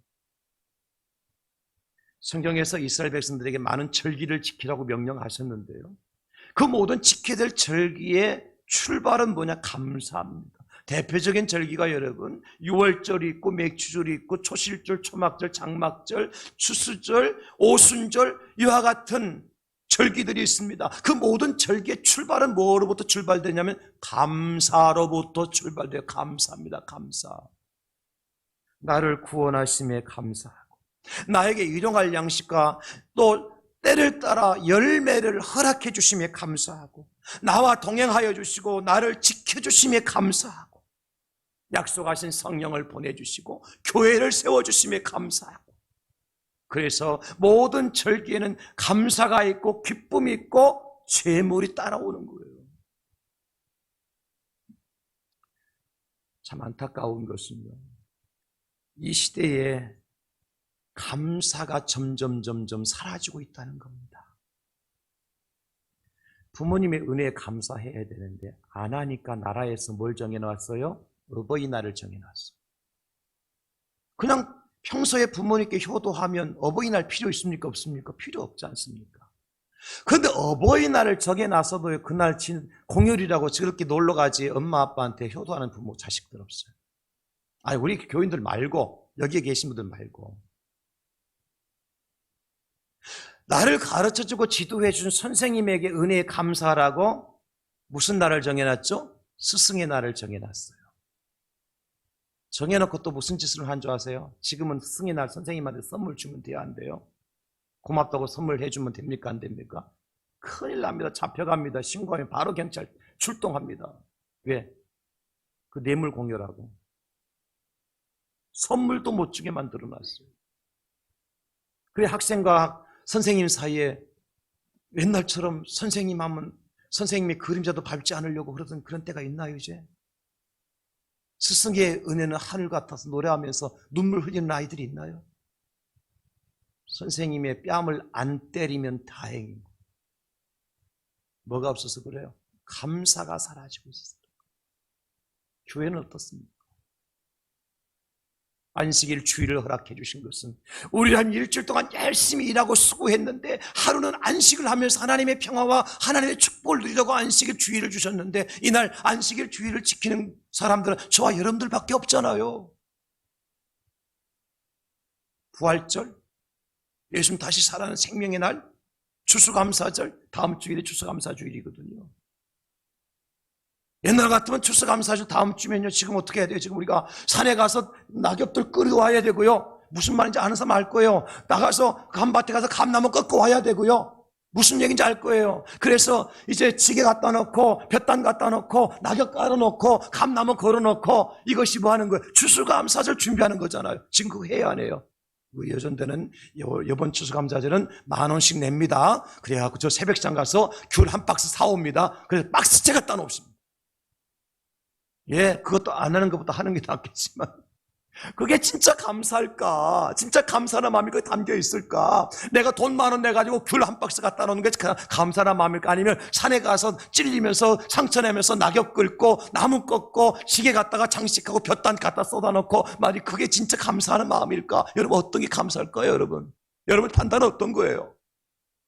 성경에서 이스라엘 백성들에게 많은 절기를 지키라고 명령하셨는데요, 그 모든 지켜야 될 절기의 출발은 뭐냐? 감사합니다. 대표적인 절기가 여러분 유월절이 있고 맥주절이 있고 초실절, 초막절, 장막절, 추수절, 오순절 이와 같은 절기들이 있습니다. 그 모든 절기의 출발은 뭐로부터 출발되냐면 감사로부터 출발돼요. 감사합니다. 감사. 나를 구원하심에 감사하고 나에게 일용할 양식과 또 때를 따라 열매를 허락해 주심에 감사하고 나와 동행하여 주시고 나를 지켜주심에 감사하고 약속하신 성령을 보내주시고 교회를 세워주심에 감사하고 그래서 모든 절기에는 감사가 있고 기쁨이 있고 재물이 따라오는 거예요. 참 안타까운 것은요, 이 시대에 감사가 점점 사라지고 있다는 겁니다. 부모님의 은혜에 감사해야 되는데 안 하니까 나라에서 뭘 정해놨어요? 어버이날을 정해놨어요. 그냥 평소에 부모님께 효도하면 어버이날 필요 있습니까? 없습니까? 필요 없지 않습니까? 그런데 어버이날을 정해놨어도 그날 공휴일이라고 그렇게 놀러가지 엄마 아빠한테 효도하는 부모 자식들 없어요. 아니, 우리 교인들 말고 여기에 계신 분들 말고 나를 가르쳐주고 지도해준 선생님에게 은혜에 감사하라고 무슨 날을 정해놨죠? 스승의 날을 정해놨어요. 정해놓고 또 무슨 짓을 한 줄 아세요? 지금은 스승의 날 선생님한테 선물 주면 돼요, 안 돼요? 고맙다고 선물 해주면 됩니까, 안 됩니까? 큰일 납니다. 잡혀갑니다. 신고하면 바로 경찰 출동합니다. 왜? 그 뇌물 공여라고. 선물도 못 주게 만들어놨어요. 그래 학생과 선생님 사이에 옛날처럼 선생님 하면 선생님의 그림자도 밟지 않으려고 그러던 그런 때가 있나요, 이제? 스승의 은혜는 하늘 같아서 노래하면서 눈물 흘리는 아이들이 있나요? 선생님의 뺨을 안 때리면 다행이고 뭐가 없어서 그래요? 감사가 사라지고 있어요. 교회는 어떻습니까? 안식일 주일을 허락해 주신 것은 우리 한 일주일 동안 열심히 일하고 수고했는데 하루는 안식을 하면서 하나님의 평화와 하나님의 축복을 누리려고 안식일 주일을 주셨는데 이날 안식일 주일을 지키는 사람들은 저와 여러분들밖에 없잖아요. 부활절, 예수님 다시 살아나는 생명의 날, 추수감사절, 다음 주일이 추수감사주일이거든요. 옛날 같으면 추수감사절 다음 주면요, 지금 어떻게 해야 돼요? 지금 우리가 산에 가서 낙엽들 끌어와야 되고요. 무슨 말인지 아는 사람 알 거예요. 나가서 감밭에 가서 감나무 꺾어 와야 되고요. 무슨 얘기인지 알 거예요. 그래서 이제 지게 갖다 놓고 볕단 갖다 놓고 낙엽 깔아 놓고 감나무 걸어 놓고 이것이 뭐 하는 거예요? 추수감사절 준비하는 거잖아요. 지금 그거 해야 안 해요? 예전에는 이번 추수감사절은 10,000원씩 냅니다. 그래갖고 저 새벽시장 가서 귤 한 박스 사옵니다. 그래서 박스째 갖다 놓습니다. 예, 그것도 안 하는 것보다 하는 게 낫겠지만 그게 진짜 감사할까? 진짜 감사한 마음이 거기 담겨 있을까? 내가 돈 10,000원 내가지고 귤 한 박스 갖다 놓는 게 감사한 마음일까? 아니면 산에 가서 찔리면서 상처 내면서 낙엽 긁고 나무 꺾고 시계 갖다가 장식하고 볕단 갖다 쏟아 놓고 말이 그게 진짜 감사하는 마음일까? 여러분 어떤 게 감사할까요, 여러분? 여러분 판단은 어떤 거예요?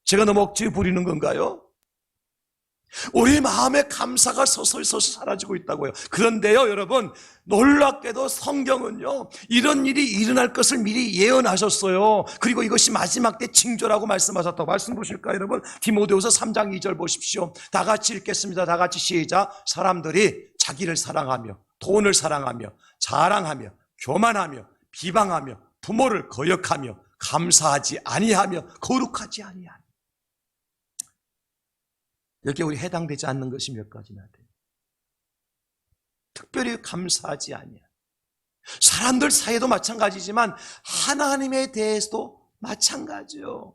제가 너무 억지 부리는 건가요? 우리 마음의 감사가 서서히 사라지고 있다고요. 그런데요, 여러분, 놀랍게도 성경은요, 이런 일이 일어날 것을 미리 예언하셨어요. 그리고 이것이 마지막 때 징조라고 말씀하셨다고. 말씀 보실까요, 여러분? 디모데후서 3장 2절 보십시오. 다 같이 읽겠습니다. 다 같이 시작. 사람들이 자기를 사랑하며 돈을 사랑하며 자랑하며 교만하며 비방하며 부모를 거역하며 감사하지 아니하며 거룩하지 아니하며. 여기에 우리 해당되지 않는 것이 몇 가지나 돼요. 특별히 감사하지 아니야. 사람들 사이에도 마찬가지지만 하나님에 대해서도 마찬가지요.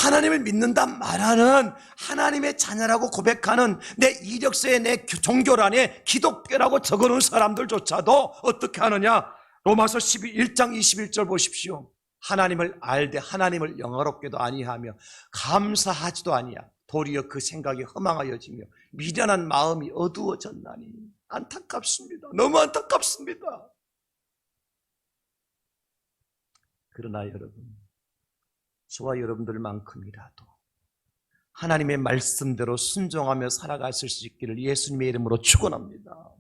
하나님을 믿는다 말하는 하나님의 자녀라고 고백하는 내 이력서에 내 종교란에 기독교라고 적어놓은 사람들조차도 어떻게 하느냐? 로마서 1장 21절 보십시오. 하나님을 알되 하나님을 영화롭게도 아니하며 감사하지도 아니야. 도리어 그 생각이 허망하여지며 미련한 마음이 어두워졌나니. 안타깝습니다. 너무 안타깝습니다. 그러나 여러분, 저와 여러분들만큼이라도 하나님의 말씀대로 순종하며 살아갔을 수 있기를 예수님의 이름으로 축원합니다.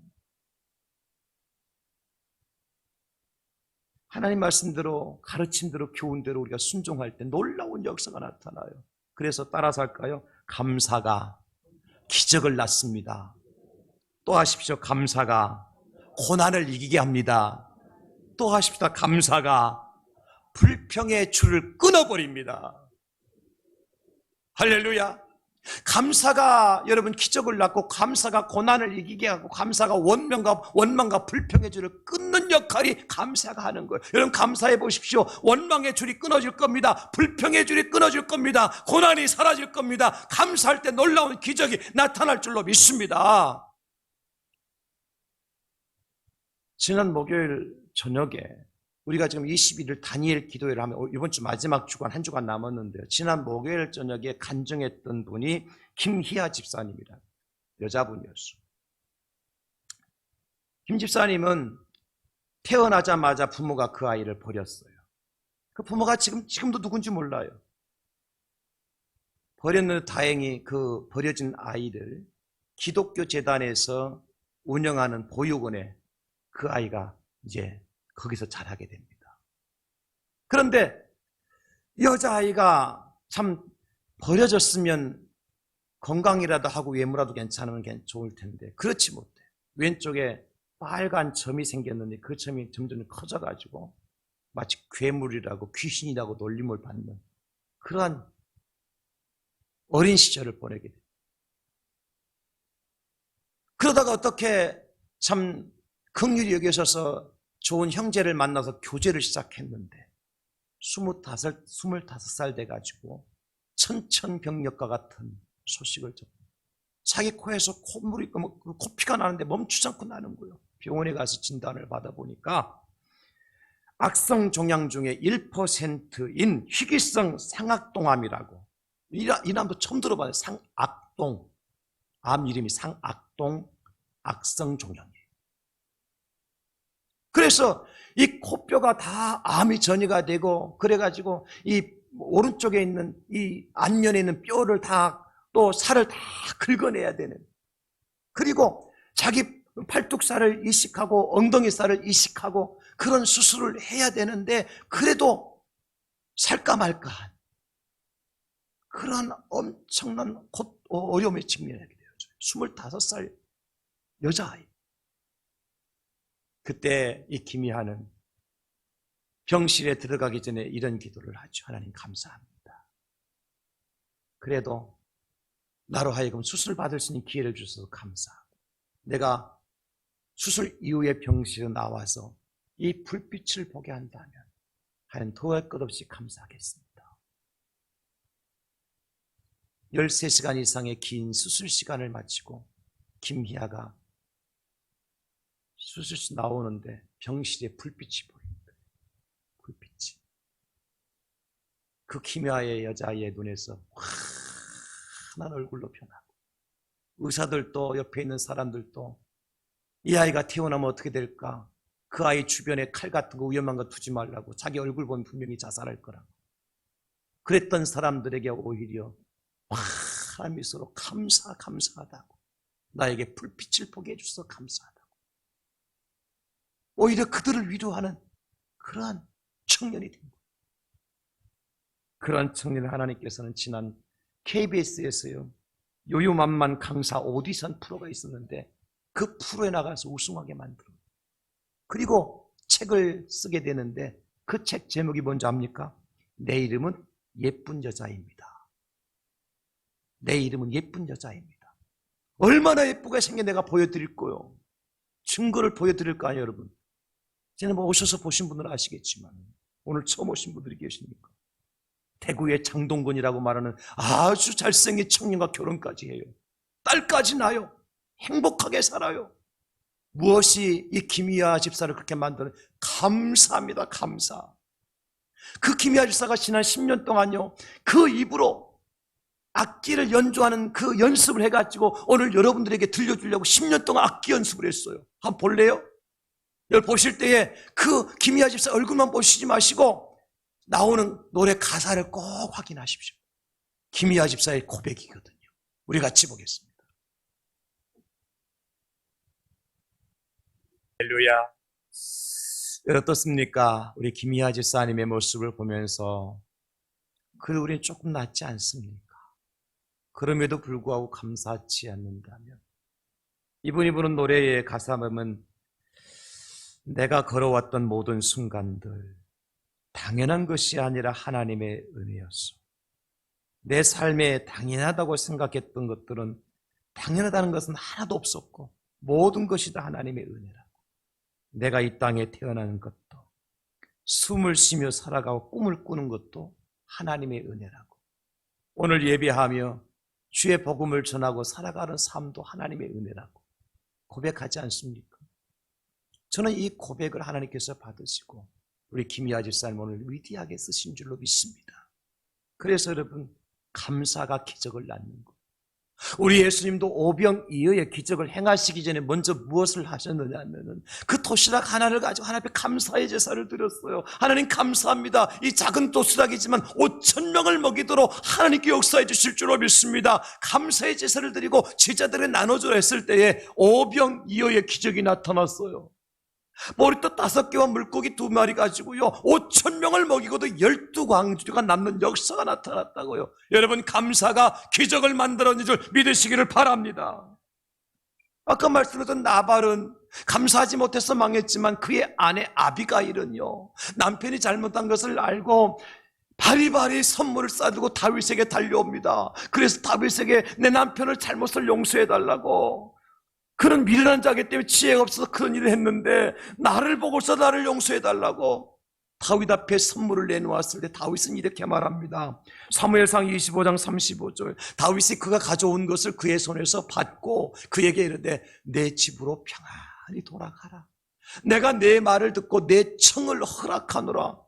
하나님 말씀대로 가르침대로 교훈대로 우리가 순종할 때 놀라운 역사가 나타나요. 그래서 따라서 할까요? 감사가 기적을 낳습니다. 또 하십시오. 감사가 고난을 이기게 합니다. 또 하십시다. 감사가 불평의 줄을 끊어버립니다. 할렐루야. 감사가 여러분 기적을 낳고 감사가 고난을 이기게 하고 감사가 원망과 불평의 줄을 끊는 역할이 감사가 하는 거예요. 여러분 감사해 보십시오. 원망의 줄이 끊어질 겁니다. 불평의 줄이 끊어질 겁니다. 고난이 사라질 겁니다. 감사할 때 놀라운 기적이 나타날 줄로 믿습니다. 지난 목요일 저녁에 우리가 지금 21일 다니엘 기도회를 하면 이번 주 마지막 주간 한 주간 남았는데요. 지난 목요일 저녁에 간증했던 분이 김희아 집사님이라 여자분이었어요. 김 집사님은 태어나자마자 부모가 그 아이를 버렸어요. 그 부모가 지금도 누군지 몰라요. 버렸는데 다행히 그 버려진 아이를 기독교 재단에서 운영하는 보육원에 그 아이가 이제 거기서 자라게 됩니다. 그런데 여자아이가 참 버려졌으면 건강이라도 하고 외모라도 괜찮으면 좋을 텐데 그렇지 못해. 왼쪽에 빨간 점이 생겼는데 그 점이 점점 커져가지고 마치 괴물이라고 귀신이라고 놀림을 받는 그러한 어린 시절을 보내게 됩니다. 그러다가 어떻게 참 긍휼히 여기셔서 좋은 형제를 만나서 교제를 시작했는데 25살 돼가지고 천천병력과 같은 소식을 듣고 자기 코에서 코피가 나는데 멈추지 않고 나는 거예요. 병원에 가서 진단을 받아보니까 악성 종양 중에 1%인 희귀성 상악동암이라고, 이 남도 처음 들어봐요. 상악동, 암 이름이 상악동 악성 종양이에요. 그래서 이 코뼈가 다 암이 전이가 되고 그래가지고 이 오른쪽에 있는 이 안면에 있는 뼈를 다 또 살을 다 긁어내야 되는, 그리고 자기 팔뚝살을 이식하고 엉덩이 살을 이식하고 그런 수술을 해야 되는데 그래도 살까 말까한 그런 엄청난 어려움에 직면하게 되었어요. 25살 여자아이. 그때 이 김희아는 병실에 들어가기 전에 이런 기도를 하죠. 하나님 감사합니다. 그래도 나로 하여금 수술 받을 수 있는 기회를 주셔서 감사하고 내가 수술 이후에 병실에 나와서 이 불빛을 보게 한다면 하여튼 더할 것 없이 감사하겠습니다. 13시간 이상의 긴 수술 시간을 마치고 김희아가 수술실 나오는데 병실에 불빛이 보이는 거예요. 불빛이. 그 키미아의 여자의 눈에서 환한 얼굴로 변하고, 의사들도 옆에 있는 사람들도 이 아이가 태어나면 어떻게 될까? 그 아이 주변에 칼 같은 거 위험한 거 두지 말라고, 자기 얼굴 보면 분명히 자살할 거라고. 그랬던 사람들에게 오히려 환한 미소로 감사하다고, 나에게 불빛을 보게 해줘서 감사하다고, 오히려 그들을 위로하는 그러한 청년이 된 거예요. 그러한 청년을 하나님께서는 지난 KBS에서요, 요요만만 강사 오디션 프로가 있었는데 그 프로에 나가서 우승하게 만들어요. 그리고 책을 쓰게 되는데 그 책 제목이 뭔지 압니까? 내 이름은 예쁜 여자입니다. 내 이름은 예쁜 여자입니다. 얼마나 예쁘게 생겨 내가 보여드릴 거요. 증거를 보여드릴 거 아니에요, 여러분. 지난번 오셔서 보신 분들은 아시겠지만 오늘 처음 오신 분들이 계십니까? 대구의 장동건이라고 말하는 아주 잘생긴 청년과 결혼까지 해요. 딸까지 낳아요. 행복하게 살아요. 무엇이 이 김희아 집사를 그렇게 만드는? 감사합니다. 감사. 그 김희아 집사가 지난 10년 동안요, 그 입으로 악기를 연주하는 그 연습을 해가지고 오늘 여러분들에게 들려주려고 10년 동안 악기 연습을 했어요. 한번 볼래요? 여러분 보실 때에 그 김희아 집사 얼굴만 보시지 마시고 나오는 노래 가사를 꼭 확인하십시오. 김희아 집사의 고백이거든요. 우리 같이 보겠습니다. 할렐루야. 여러분 어떻습니까? 우리 김희아 집사님의 모습을 보면서 그래도 우리는 조금 낫지 않습니까? 그럼에도 불구하고 감사하지 않는다면, 이분이 부른 노래의 가사 보면 내가 걸어왔던 모든 순간들 당연한 것이 아니라 하나님의 은혜였어. 내 삶에 당연하다고 생각했던 것들은 당연하다는 것은 하나도 없었고 모든 것이 다 하나님의 은혜라고. 내가 이 땅에 태어나는 것도, 숨을 쉬며 살아가고 꿈을 꾸는 것도 하나님의 은혜라고. 오늘 예배하며 주의 복음을 전하고 살아가는 삶도 하나님의 은혜라고 고백하지 않습니까? 저는 이 고백을 하나님께서 받으시고 우리 김희아 집사님 오늘 위대하게 쓰신 줄로 믿습니다. 그래서 여러분, 감사가 기적을 낳는 것. 우리 예수님도 오병이어의 기적을 행하시기 전에 먼저 무엇을 하셨느냐 하면은 그 도시락 하나를 가지고 하나님 앞에 감사의 제사를 드렸어요. 하나님 감사합니다. 이 작은 도시락이지만 5,000명을 먹이도록 하나님께 역사해 주실 줄로 믿습니다. 감사의 제사를 드리고 제자들에 나눠주려 했을 때에 오병이어의 기적이 나타났어요. 머리도 5개와 물고기 2마리 가지고요 5,000명을 먹이고도 12광주가 남는 역사가 나타났다고요. 여러분, 감사가 기적을 만들어낸 줄 믿으시기를 바랍니다. 아까 말씀드렸던 나발은 감사하지 못해서 망했지만 그의 아내 아비가일은요, 남편이 잘못한 것을 알고 바리바리 선물을 싸들고 다윗에게 달려옵니다. 그래서 다윗에게 내 남편을 잘못을 용서해달라고, 그는 미련한 자이기 때문에 지혜가 없어서 그런 일을 했는데 나를 보고서 나를 용서해달라고 다윗 앞에 선물을 내놓았을 때 다윗은 이렇게 말합니다. 사무엘상 25장 35절, 다윗이 그가 가져온 것을 그의 손에서 받고 그에게 이르되 내 집으로 평안히 돌아가라. 내가 내 말을 듣고 내 청을 허락하노라.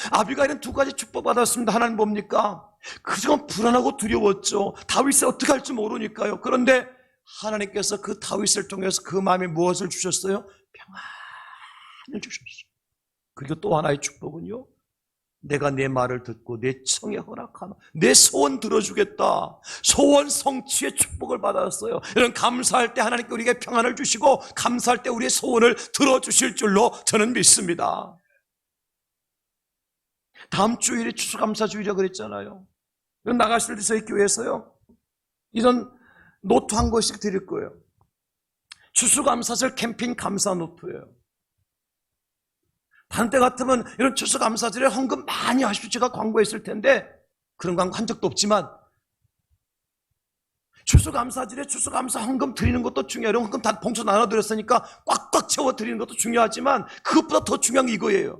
아비가일은 2가지 축복받았습니다. 하나는 뭡니까? 그동안 불안하고 두려웠죠. 다윗이 어떻게 할지 모르니까요. 그런데 하나님께서 그 다윗을 통해서 그 마음에 무엇을 주셨어요? 평안을 주셨어요. 그리고 또 하나의 축복은요, 내가 내 말을 듣고 내 청에 허락하나, 내 소원 들어주겠다. 소원 성취의 축복을 받았어요. 이런 감사할 때 하나님께 우리에게 평안을 주시고 감사할 때 우리의 소원을 들어주실 줄로 저는 믿습니다. 다음 주일이 추수감사주일이라고 그랬잖아요. 나가실 때 저희 교회에서요 이런 노트 한 권씩 드릴 거예요. 추수감사절 캠핑 감사 노트예요. 다른 때 같으면 이런 추수감사절에 헌금 많이 하십시오 제가 광고했을 텐데 그런 광고 한 적도 없지만, 추수감사절에 추수감사 헌금 드리는 것도 중요해요. 헌금 다 봉투 나눠드렸으니까 꽉꽉 채워 드리는 것도 중요하지만 그것보다 더 중요한 게 이거예요.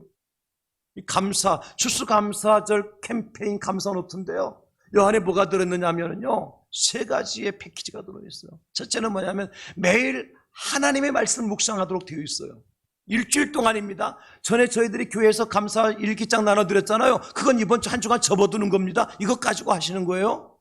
이 감사, 추수감사절 캠페인 감사 노트인데요, 이 안에 뭐가 들어있느냐 하면요 3가지의 패키지가 들어있어요. 첫째는 뭐냐면 매일 하나님의 말씀을 묵상하도록 되어 있어요. 일주일 동안입니다. 전에 저희들이 교회에서 감사 일기장 나눠드렸잖아요. 그건 이번 주 한 주간 접어두는 겁니다. 이것 가지고 하시는 거예요.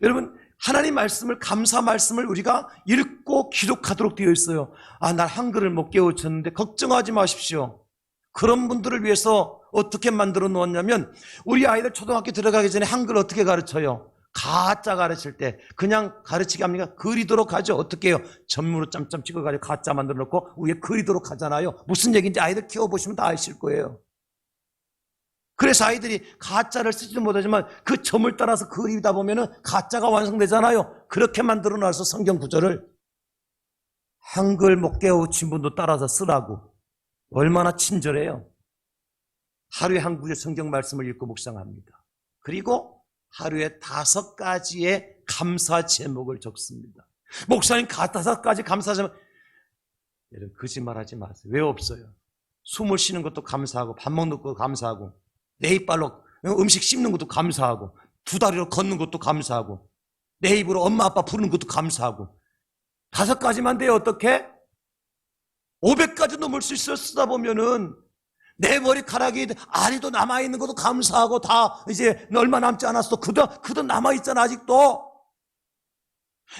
여러분, 하나님 말씀을, 감사 말씀을 우리가 읽고 기록하도록 되어 있어요. 아, 날 한글을 못 깨우쳤는데 걱정하지 마십시오. 그런 분들을 위해서 어떻게 만들어 놓았냐면, 우리 아이들 초등학교 들어가기 전에 한글 어떻게 가르쳐요? 가짜 가르칠 때 그냥 가르치게 합니까? 그리도록 하죠. 어떻게 해요? 전문으로 짬짬 찍어가지고 가짜 만들어 놓고 위에 그리도록 하잖아요. 무슨 얘기인지 아이들 키워보시면 다 아실 거예요. 그래서 아이들이 가짜를 쓰지도 못하지만 그 점을 따라서 그리다 보면은 가짜가 완성되잖아요. 그렇게 만들어 놔서 성경 구절을 한글 못 깨우친 분도 따라서 쓰라고. 얼마나 친절해요. 하루에 한 구절 성경 말씀을 읽고 묵상합니다. 그리고 하루에 5가지의 감사 제목을 적습니다. 목사님 5가지 감사 제목. 여러분 거짓말하지 마세요. 왜 없어요? 숨을 쉬는 것도 감사하고 밥 먹는 것도 감사하고 내 이빨로 음식 씹는 것도 감사하고 2다리로 걷는 것도 감사하고 내 입으로 엄마 아빠 부르는 것도 감사하고 5가지만 돼요. 어떻게? 500가지 넘을 수 있어. 쓰다 보면은 내 머리카락이 아리도 남아있는 것도 감사하고 다 이제 얼마 남지 않았어. 그도 남아있잖아 아직도.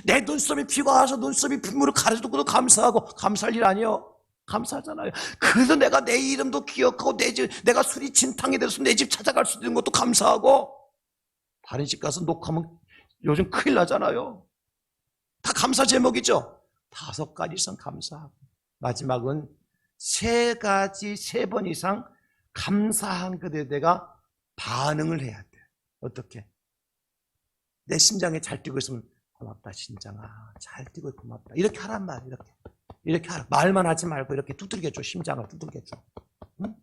내 눈썹이 피가 와서 눈썹이 핏물을 가려도 그도 감사하고. 감사할 일 아니요. 감사하잖아요. 그래서 내가 내 이름도 기억하고 내가 술이 진탕이 돼서 내 집 찾아갈 수 있는 것도 감사하고. 다른 집 가서 녹화하면 요즘 큰일 나잖아요. 다 감사 제목이죠. 5가지 이상 감사하고 마지막은 3가지 3번 이상 감사한 것에 내가 반응을 해야 돼. 어떻게? 내 심장이 잘 뛰고 있으면 고맙다 심장아, 잘 뛰고 고맙다 이렇게 하란 말이야. 이렇게 하라. 말만 하지 말고 이렇게 두들겨줘. 심장을 두들겨줘. 응?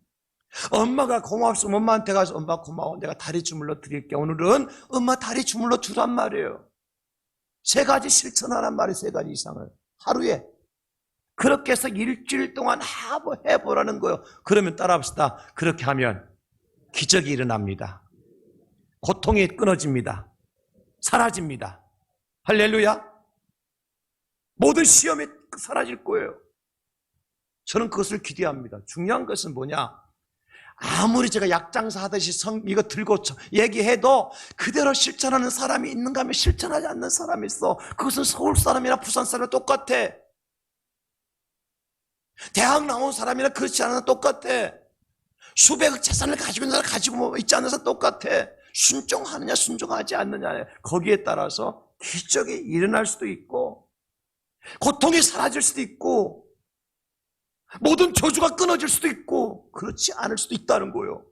엄마가 고맙으면 엄마한테 가서 엄마 고마워, 내가 다리 주물러 드릴게. 오늘은 엄마 다리 주물러 주란 말이에요. 3가지 실천하란 말이에요. 3가지 이상을 하루에. 그렇게 해서 일주일 동안 해보라는 거예요. 그러면 따라합시다. 그렇게 하면 기적이 일어납니다. 고통이 끊어집니다. 사라집니다. 할렐루야. 모든 시험이 사라질 거예요. 저는 그것을 기대합니다. 중요한 것은 뭐냐? 아무리 제가 약장사 하듯이 이거 들고 얘기해도 그대로 실천하는 사람이 있는가 하면 실천하지 않는 사람이 있어. 그것은 서울 사람이나 부산 사람이나 똑같아. 대학 나온 사람이나 그렇지 않은 사람 똑같아. 수백억 재산을 가지고 있는 사람 가지고 있지 않는 사람 똑같아. 순종하느냐 순종하지 않느냐, 거기에 따라서 기적이 일어날 수도 있고 고통이 사라질 수도 있고 모든 저주가 끊어질 수도 있고 그렇지 않을 수도 있다는 거예요.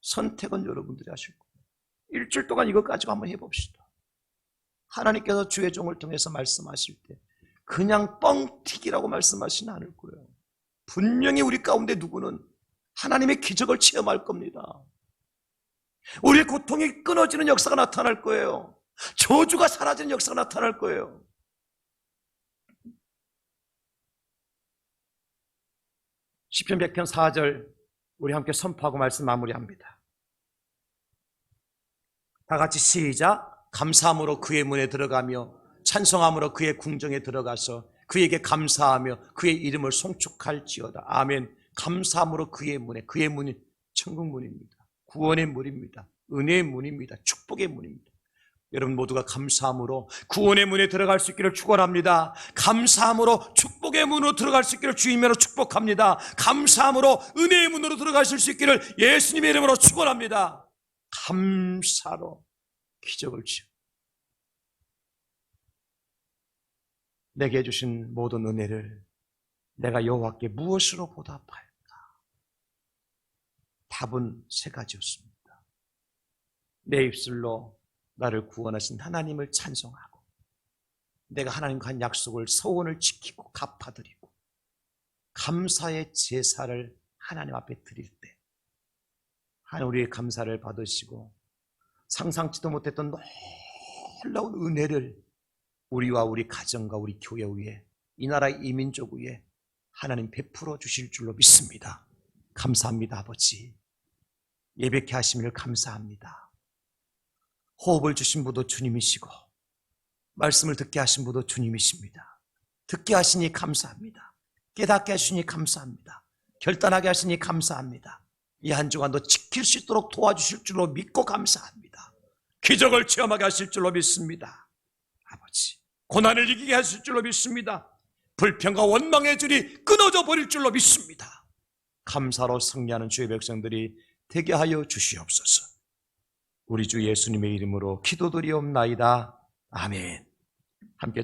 선택은 여러분들이 하실 거예요. 일주일 동안 이것 가지고 한번 해봅시다. 하나님께서 주의 종을 통해서 말씀하실 때 그냥 뻥튀기라고 말씀하시는 않을 거예요. 분명히 우리 가운데 누구는 하나님의 기적을 체험할 겁니다. 우리의 고통이 끊어지는 역사가 나타날 거예요. 저주가 사라지는 역사가 나타날 거예요. 시편 100편 4절 우리 함께 선포하고 말씀 마무리합니다. 다 같이 시작. 감사함으로 그의 문에 들어가며 찬송함으로 그의 궁정에 들어가서 그에게 감사하며 그의 이름을 송축할지어다. 아멘. 감사함으로 그의 문에, 그의 문이 천국 문입니다. 구원의 문입니다. 은혜의 문입니다. 축복의 문입니다. 여러분 모두가 감사함으로 구원의 문에 들어갈 수 있기를 축원합니다. 감사함으로 축복의 문으로 들어갈 수 있기를 주님으로 축복합니다. 감사함으로 은혜의 문으로 들어가실 수 있기를 예수님의 이름으로 축원합니다. 감사로 기적을 지어 내게 해주신 모든 은혜를 내가 여호와께 무엇으로 보답할까? 답은 3가지였습니다. 내 입술로 나를 구원하신 하나님을 찬송하고 내가 하나님과 한 약속을 서원을 지키고 갚아드리고 감사의 제사를 하나님 앞에 드릴 때 하나님 우리의 감사를 받으시고 상상치도 못했던 놀라운 은혜를 우리와 우리 가정과 우리 교회 위에 이 나라 이민족 위에 하나님 베풀어 주실 줄로 믿습니다. 감사합니다. 아버지, 예배케 하심을 감사합니다. 호흡을 주신 분도 주님이시고 말씀을 듣게 하신 분도 주님이십니다. 듣게 하시니 감사합니다. 깨닫게 하시니 감사합니다. 결단하게 하시니 감사합니다. 이 한 주간도 지킬 수 있도록 도와주실 줄로 믿고 감사합니다. 기적을 체험하게 하실 줄로 믿습니다. 아버지, 고난을 이기게 하실 줄로 믿습니다. 불평과 원망의 줄이 끊어져 버릴 줄로 믿습니다. 감사로 승리하는 주의 백성들이 되게 하여 주시옵소서. 우리 주 예수님의 이름으로 기도드리옵나이다. 아멘. 함께